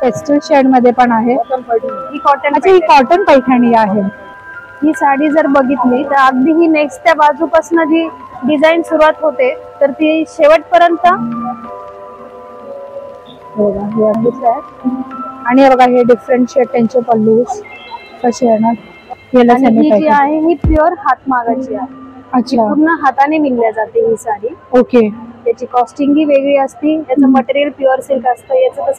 Pastel shade मध्ये पण आहे। ही कॉटन, अच्छा, ही कॉटन पैठणी आहे। ही साडी जर बघितली तर अगदी ही नेक्स्ट त्या बाजूपासून जी डिझाईन सुरुवात होते तर ती शेवटपर्यंत आणि बघा हे डिफरंट शेड त्यांचे पल्लू कसे येणार। ही जी आहे ही प्युअर हातमागाची आहे। अच्छा, पूर्ण हाताने विणल्या जाते ही साडी। ओके, त्याची कॉस्टिंग ही वेगळी असते, याचं मटेरियल प्युअर सिल्क असतं। याचं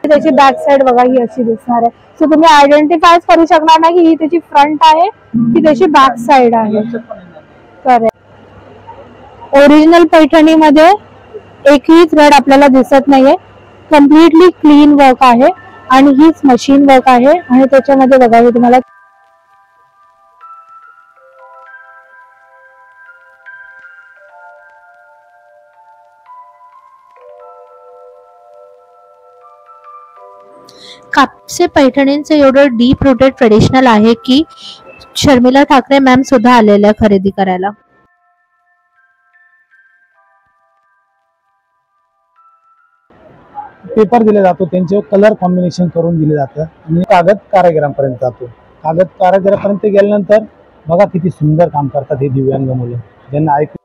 त्याची बॅक साइड बघा ही अशी दिसणार आहे। सो तुम्ही आयडेंटिफाय करू शकणार नाही की ही त्याची फ्रंट आहे की त्याची बॅक साइड आहे। करेक्ट। ओरिजिनल पैठणी मध्ये एकही थ्रेड आपल्याला दिसत नाहीये, कम्प्लिटली क्लीन वर्क आहे आणि हीच मशीन वर्क आहे। आणि त्याच्यामध्ये बघा हे तुम्हाला कापसे पैठणींचं एवढं डीप रूटेड ट्रेडिशनल आहे की शर्मिला ठाकरे मॅम सुद्धा आलेल्या खरेदी करायला। पेपर दिले जातो, त्यांचे कलर कॉम्बिनेशन करून दिले जातं आणि कागद कारागिरांपर्यंत जातो। कागद कारागिरांपर्यंत गेल्यानंतर बघा किती सुंदर काम करतात हे दिव्यांग मुलं, ज्यांना ऐकू।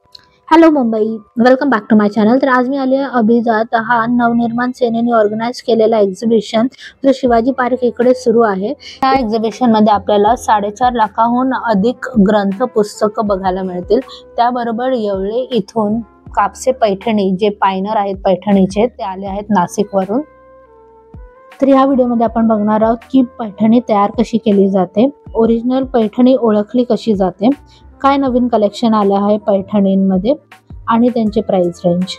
Hello Mumbai, welcome back to my channel. तर आज मी आले अभिजात हा नवनिर्माण सेनेने ऑर्गनाइज केलेला एक्झिबिशन जो शिवाजी पार्क इकडे सुरू आहे। या एक्झिबिशन मध्ये आपल्याला 4.5 लाखाहून अधिक ग्रंथ पुस्तकं बघायला मिळतील। त्याबरोबर येवले इथून कापसे पैठणी जे पायनर आहेत पैठणीचे ते आले आहेत नाशिक वरून। तर या व्हिडिओमध्ये आपण बघणार आहोत की पैठणी तयार कशी केली जाते, ओरिजिनल पैठणी ओळखली कशी जाते, काय नवीन कलेक्शन आलं आहे पैठणींमध्ये आणि त्यांचे प्राइस रेंज।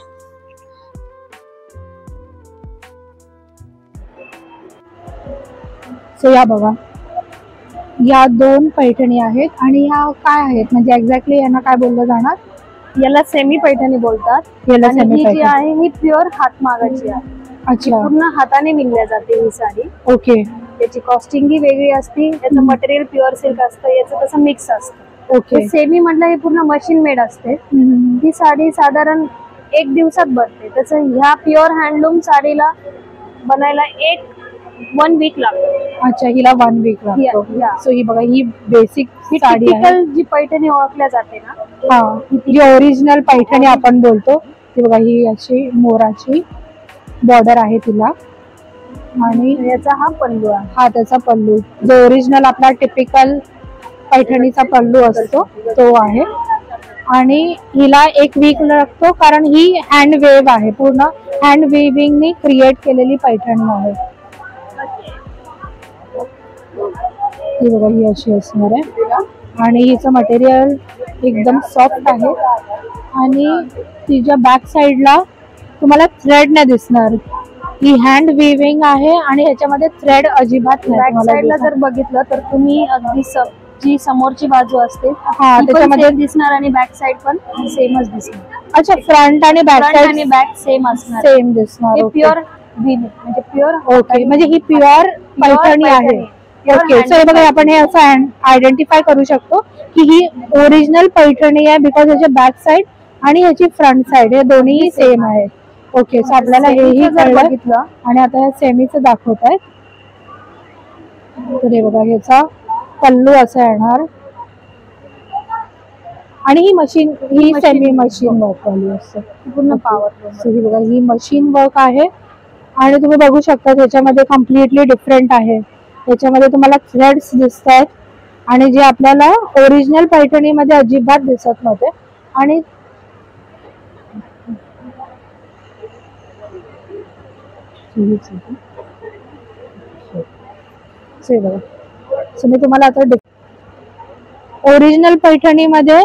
सो या बघा या 2 पैठणी आहेत आणि ह्या काय आहेत म्हणजे एक्झॅक्टली यांना काय बोललं जाणार? याला सेमी पैठणी बोलतात। याला आणि सेमी ही जी पैठणी आहे ही प्युअर हातमागाची आहे। अच्छा, पूर्ण हाताने विणल्या जाते ही साडी। ओके, त्याची कॉस्टिंग ही वेगळी असते, याचं मटेरियल प्युअर सिल्क असतं, याचं कसं मिक्स असतं। ओके। सेमी म्हटलं हे पूर्ण मशीन मेड असते। ही साडी साधारण 1 दिवसात बनते, तसं ह्या प्युअर हँडलूम साडीला बनायला 1 वीक लागतो। अच्छा, हिला 1 वीक लागतो। सो ही बघा ही बेसिक साडी आहे। टिपिकल जी पैठणी ओळखल्या जाते ना, हा, जी ओरिजिनल पैठणी आपण बोलतो ती बघा ही अशी मोराची बॉर्डर आहे तिला आणि याचा हा पल्लू आहे। हा त्याचा पल्लू जो ओरिजिनल आपला टिपिकल पैठणीचा पल्लू असतो तो आहे। आणि हिला 1 वीक लागतो कारण ही हँड वेव आहे, पूर्ण हँड वेविंगनी क्रिएट केलेली पैठणी आहे। ही बघा ही अशी असणार आहे आणि हिचं मटेरियल एकदम सॉफ्ट आहे आणि तिच्या बॅक साइडला तुम्हाला थ्रेड नाही दिसणार, ही हँड वेविंग आहे आणि ह्याच्यामध्ये थ्रेड अजिबात नाही। बॅक साइडला जर बघितलं तर तुम्ही अगदी जी समोरची बाजू असते हा त्याच्यामध्ये दिसणार आणि बॅक साइड पण सेमच दिसणार। अच्छा, फ्रंट आणि बॅक साइड आणि बॅक सेम असणार, सेम दिसणार। प्युअर म्हणजे प्युअर, ओके, म्हणजे ही प्युअर पैठणी आहे। ओके, सो हे बघा आपण हे असं आयडेंटिफाय करू शकतो की ही ओरिजिनल पैठणी आहे बिकॉज ह्याची बॅक साइड आणि ह्याची फ्रंट साइड हे दोन्ही सेम आहे। ओके, सो आपल्याला हेही बघितलं आणि आता ह्या सेमीचं दाखवत आहेत। तर हे बघा ह्याचा पल्लू असा येणार आणि ही मशीन ही सेमी मशीन वर्क वाली असते, पूर्ण पॉवरफुल। ही बघा ही मशीन वर्क आहे आणि तुम्ही बघू शकता त्याच्यामध्ये कम्प्लिटली डिफरंट आहे। त्याच्यामध्ये तुम्हाला थ्रेड्स दिसत आहेत आणि जे आपल्याला ओरिजिनल पैठणीमध्ये अजिबात दिसत नव्हते। आणि सो मी तुम्हाला आता ओरिजिनल पैठणीमध्ये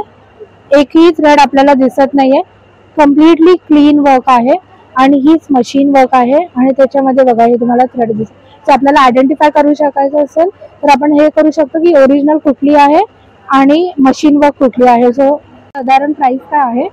एकही थ्रेड आपल्याला दिसत नाहीये, कम्प्लिटली क्लीन वर्क आहे आणि हीच मशीन वर्क आहे आणि त्याच्यामध्ये बघा हे तुम्हाला थ्रेड दिसत। सो आपल्याला आयडेंटिफाय करू शकायचं असेल तर आपण हे करू शकतो की ओरिजिनल कुठली आहे आणि मशीन वर्क कुठली आहे। सो साधारण प्राइस काय आहे?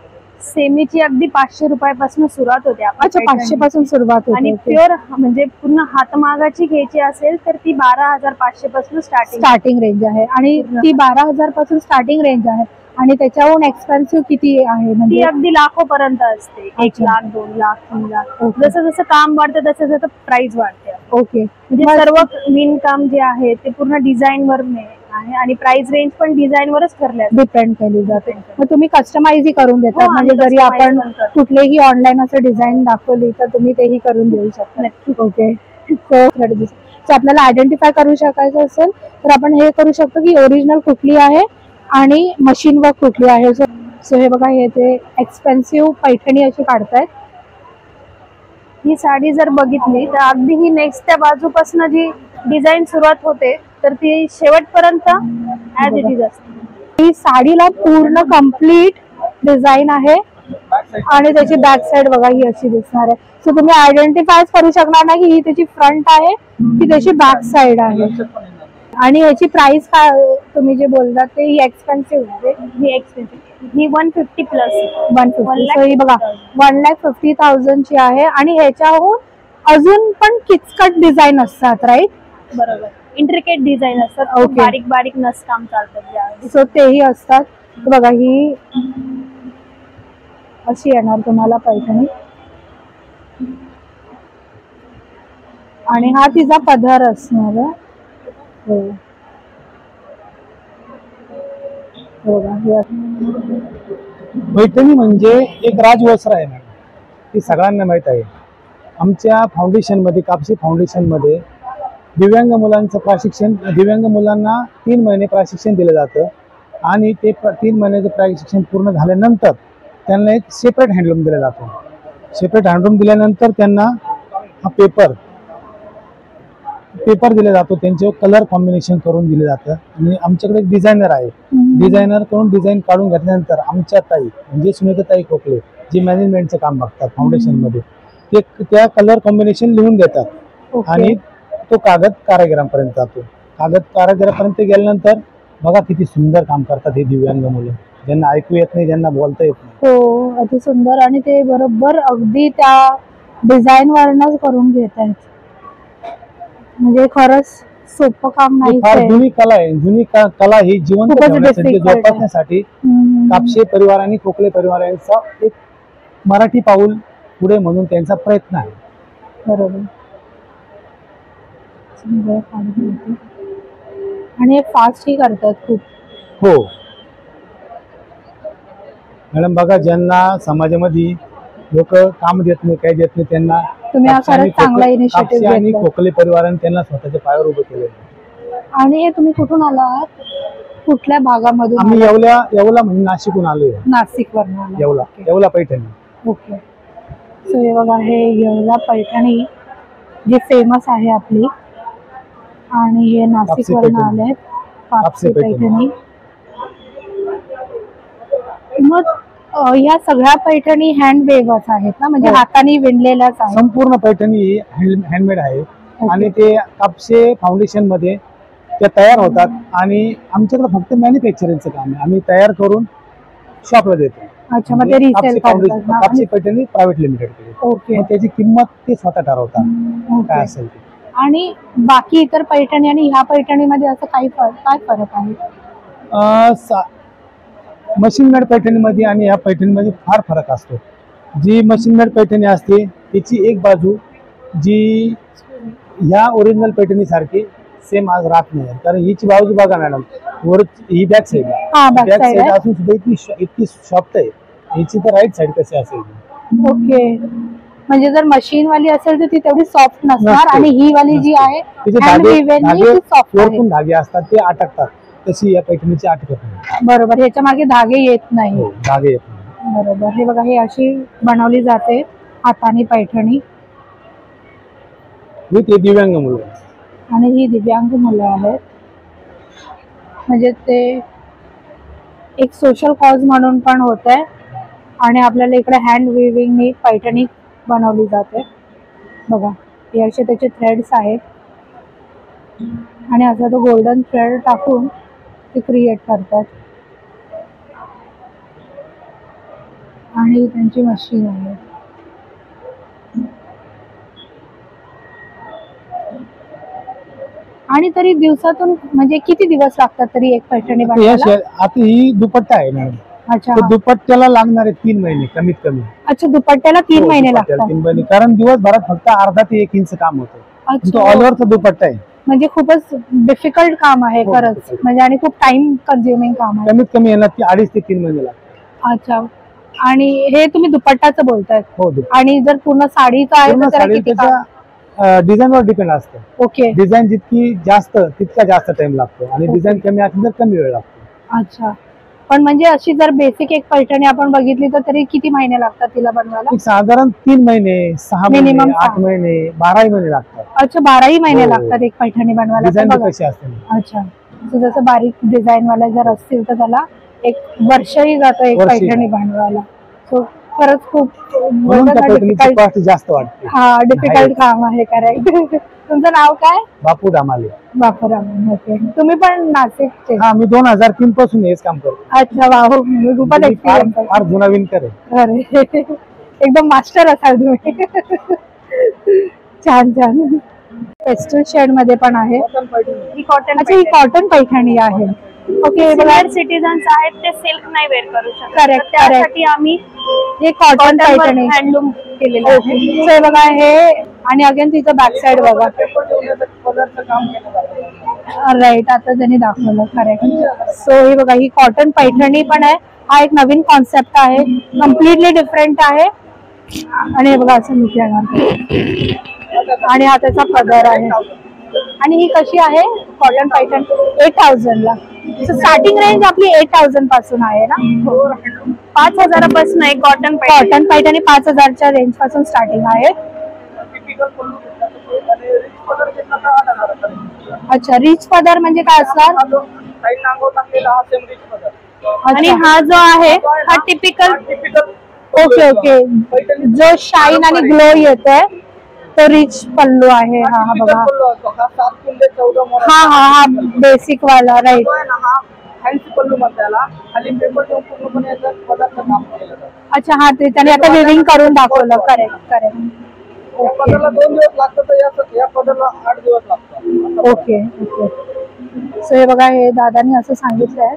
सेमीची अगदी 500 रुपयापासून सुरुवात होते. अच्छा, 500 पासून सुरुवात आणि होते. प्युअर म्हणजे पूर्ण हातमागाची घ्यायची असेल तर ती 12,500 पासून स्टार्टिंग रेंज आहे. आणि ती 12,000 पासून स्टार्टिंग रेंज आहे. आणि त्याच्याहून एक्सपेन्सिव्ह किती आहे? ती म्हणजे अगदी लाखो पर्यंत असते. 1 लाख, 2 लाख, 3 लाख. जसं जसं काम वाढतं तसं तसं प्राइस वाढते. ओके. म्हणजे सर्व विणकाम जे आहे ते पूर्ण डिझाईन वर आहे आणि प्राइस रेंज पण डिझाईन वरच ठरले डिपेंड केली जाते. मग तुम्ही कस्टमाइज करून देतात? हो, म्हणजे आम्ही जरी customize आपण पण करतो. कुठलेही ऑनलाईन असं डिझाईन दाखवली तर तुम्ही तेही करून देऊ शकता? नक्की. ओके. सो आपल्याला आयडेंटिफाय करू शकायचं असेल तर आपण हे करू शकतो की ओरिजिनल कुठली आहे आणि मशीन वर्क कुठली आहे. सो हे बघा, हे ते एक्सपेन्सिव्ह पैठणी अशी काढतायत. ही साडी जर बघितली तर अगदी ही नेक्स्ट त्या बाजूपासून जी डिझाईन सुरुवात होते तर ती शेवटपर्यंत ऍज इट इज असते. ही साडीला पूर्ण कम्प्लीट डिझाईन आहे आणि त्याची बॅक साइड बघा ही अशी दिसणार आहे. सो तुम्ही आयडेंटिफाय करू शकणार नाही की ही त्याची फ्रंट आहे की त्याची बॅक साइड आहे. आणि याची प्राइस काय तुम्ही जे बोलतात ते ही एक्सपेन्सिव्ह आहे? ही एक्सपेन्सिव्ह, ही 150 प्लस 150. सो ही बघा 1,50,000 ची आहे. आणि ह्याच्याहून अजून पण किचकट डिझाईन असतात, राईट? बरोबर. इंट्रिकेट डिझाईन असतात. Okay. बारीक बारीक नसकाम चालतात. सो तेही असतात. बघा ही अशी येणार तुम्हाला पैठणी. आणि हा तिचा पदर असणार आहे. हो. पैठणी म्हणजे एक राजवस्त्र आहे मॅडम, ती सगळ्यांना माहीत आहे. आमच्या फाउंडेशनमध्ये, कापसी फाउंडेशनमध्ये दिव्यांग मुलांचं प्रशिक्षण, दिव्यांग मुलांना 3 महिने प्रशिक्षण दिलं जातं. आणि ते 3 महिन्याचं प्रशिक्षण पूर्ण झाल्यानंतर त्यांना एक सेपरेट हँडलूम दिला जातो. सेपरेट हँडलूम दिल्यानंतर त्यांना हा पेपर दिला जातो. त्यांचे कलर कॉम्बिनेशन करून दिले जातं. आणि आमच्याकडे एक डिझायनर आहे. डिझायनर करून डिझाईन काढून घेतल्यानंतर आमच्या ताई म्हणजे सुनीताताई खोकले, जे मॅनेजमेंटचं काम बघतात फाउंडेशनमध्ये, ते त्या कलर कॉम्बिनेशन लिहून देतात. आणि तो कागद कारागिरांपर्यंत जातो. कागद कारागिरापर्यंत गेल्यानंतर बघा किती सुंदर काम करतात हे दिव्यांग मुलं, ज्यांना ऐकू येत नाही, ज्यांना बोलता येत नाही. हो, अति सुंदर. आणि ते बरोबर अगदी त्या डिझाईन वरनच करून घेत आहेत. म्हणजे खरंच सोपं काम नाही. फार जुनी कला आहे. जुनी कला ही जिवंत ठेवण्यासाठी, जोपासण्यासाठी कापसे परिवार आणि खोकले परिवारांचा एक मराठी पाऊल पुढे म्हणून त्यांचा प्रयत्न आहे. बरोबर. आणि फास्ट ही करतात खूप. हो मॅडम, बघा ज्यांना समाजामध्ये लोक काम देत नाही, काही देत नाही, त्यांना तुम्ही हा खरंच चांगला इनिशिएटिव्ह आणि घेतला. खोकले परिवाराने त्यांना स्वतःच्या पायावर उभं केलं. आणि हे तुम्ही कुठून आलात? कुठल्या भागामधून? आम्ही येवला म्हणजे नाशिकहून आलोय. नाशिक वरून. येवला पैठणी. ओके. सो हे बघा, हे येवला पैठणी जी फेमस आहे आपली. आणि हे नाशिक वरून आले कापसी पैठणी. मग ह्या सगळ्या पैठणी हँडवेव्हच आहेत ना? म्हणजे हाताने विणलेल्याच आहेत? संपूर्ण पैठणी हँडमेड आहे. आणि ते कापसे फाउंडेशन मध्ये त्या तयार होतात. आणि आमच्याकडे फक्त मॅन्युफॅक्चरिंगचं काम आहे. आम्ही तयार करून शॉपला देतो. अच्छा, मग ते रिसेल करतात? Kapsi Paithani private limited. Okay. त्याची किंमत ते स्वतः ठरवतात काय असेल ते. आणि बाकी इतर पैठणी आणि ह्या पैठणीमध्ये असं काय फरक आहे? मशीन मेड पैठणीमध्ये आणि ह्या पैठणीमध्ये फार फरक असतो. जी मशीन मेड पैठणी असते त्याची एक बाजू जी ह्या ओरिजिनल पैठणी सारखी सेम आज राहत नाही. कारण हिची बाजू बघा मॅडम, वर ही बॅक साईड असून सुद्धा इतकी सॉफ्ट आहे. हिची तर राईट साईड कशी असेल? ओके. म्हणजे जर मशीन वाली असेल तर ती तेवढी सॉफ्ट नसणार. आणि ही वाली जी आहे वरतून धागे असतात ते अटकतात, तशी या पैठणीची अटकत नाही. बरोबर. ह्याच्या मागे धागे येत नाही. धागे येत नाही. बरोबर. हे बघा, हे अशी बनवली जाते हाताने पैठणी. ते दिव्यांग मुलं आणि ही दिव्यांग मुलं आहेत. म्हणजे ते एक सोशल कॉज म्हणून पण होत आहे. आणि आपल्याला इकडे हँड विविंग ही पैठणी बनवली जाते. बघा, हे असे त्याचे थ्रेड्स आहेत. आणि असा तो गोल्डन थ्रेड टाकून ते क्रिएट करतात. आणि त्यांची मशीन आहे. आणि तरी दिवसातून म्हणजे किती दिवस लागतात तरी एक पैठणी बनवायला? आता ही दुपट्टा आहे मॅडम. अच्छा तर दुपट्ट्याला लागणारे 3 महिने कमीत कमी. अच्छा, दुपट्ट्याला 3 महिने लागतात. 3 महिने, कारण दिवसभरात फक्त अर्धा ते 1 इंच काम होतं. तो ऑल ओव्हरचा दुपट्टा आहे. म्हणजे खूपच डिफिकल्ट काम आहे खरंच, म्हणजे आणि खूप टाइम कन्झ्युमिंग काम आहे. कमीत कमी याला 2.5 ते 3 महिने लागतात. अच्छा, आणि हे तुम्ही दुपट्टाचं बोलतायत? हो. आणि जर पूर्ण साडीचं आहे तर त्याला किती काम? डिझाईन वर डिपेंड असतं. ओके. डिझाईन जितकी जास्त तितका जास्त टाइम लागतो आणि डिझाईन कमी असेल तर कमी वेळ लागतो. अच्छा, पण म्हणजे अशी जर बेसिक एक पैठणी आपण बघितली तर तरी किती महिने लागतात तिला बनवायला? साधारण 3 महिने, 6 महिने, Minimum 8 महिने, 12 महिने लागतात. अच्छा, 12 महिने हो. लागतात एक पैठणी बनवायला. डिझाईन बघा. कशी असते. अच्छा, जसं बारीक डिझाईन वाला जर असतील तर त्याला 1 वर्षही जातं एक पैठणी बनवायला. सो खरंच खूप कॉस्ट जास्त वाटते. हा, डिफिकल्ट काम आहे. करेक्ट. तुमचं नाव काय? बापू दामाले. बापूराव. ओके. तुम्ही पण नाशिकचे? हा, मी 2003 पासून हेच काम करतो. अच्छा, वाह, खूपच एक्सपिरियन्स आहे. फार जुना विणकर आहे. अरे, एकदम मास्टर असाल तुम्ही. छान छान. पेस्टल शेड मध्ये पण आहे. ही कॉटन. अच्छा, ही कॉटन पैठणी आहे. ओके. सिनियर सिटीजन्स आहेत ते सिल्क नाही वेअर करू शकत. करेक्ट. त्यासाठी आम्ही हे कॉटन पैठणी हँडलूम केलेलं आहे. हे बघा हे, आणि अगेन तिचं बॅक साइड बघा. राईट, आता त्यांनी दाखवलं. करेक्ट. सो हे बघा, ही कॉटन पैठणी पण आहे. हा एक नवीन कॉन्सेप्ट आहे, कम्प्लिटली डिफरंट आहे. आणि हे बघा असं मिठी येणार, आणि हा त्याचा पदर आहे. आणि ही कशी आहे कॉटन पैठण? 8,000 ला. स्टार्टिंग रेंज आपली 8,000 पासून आहे ना? 5,000 पासून आहे कॉटन पैठणी 5,000च्या रेंज पासून स्टार्टिंग आहे. अच्छा, रिच पदर म्हणजे काय असणार? आणि हा जो आहे हा टिपिकल. ओके ओके, जो शाईन आणि ग्लो येतोय तो रिच पल्लू आहे. हा हा बघा, हा हा हा बेसिक वाला. राईट. अच्छा, हा ते त्याने आता विविंग करून दाखवलं. Correct correct. पदरला 2 दिवस लागतात, या पदरला 8 दिवस लागतात. Okay okay. सो हे बघा, हे दादांनी असं सांगितलंय.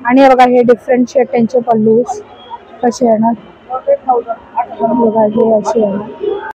आणि हे बघा, हे डिफरंट शेड त्यांचे पल्लूस कसे येणार बघा, हे असे येणार.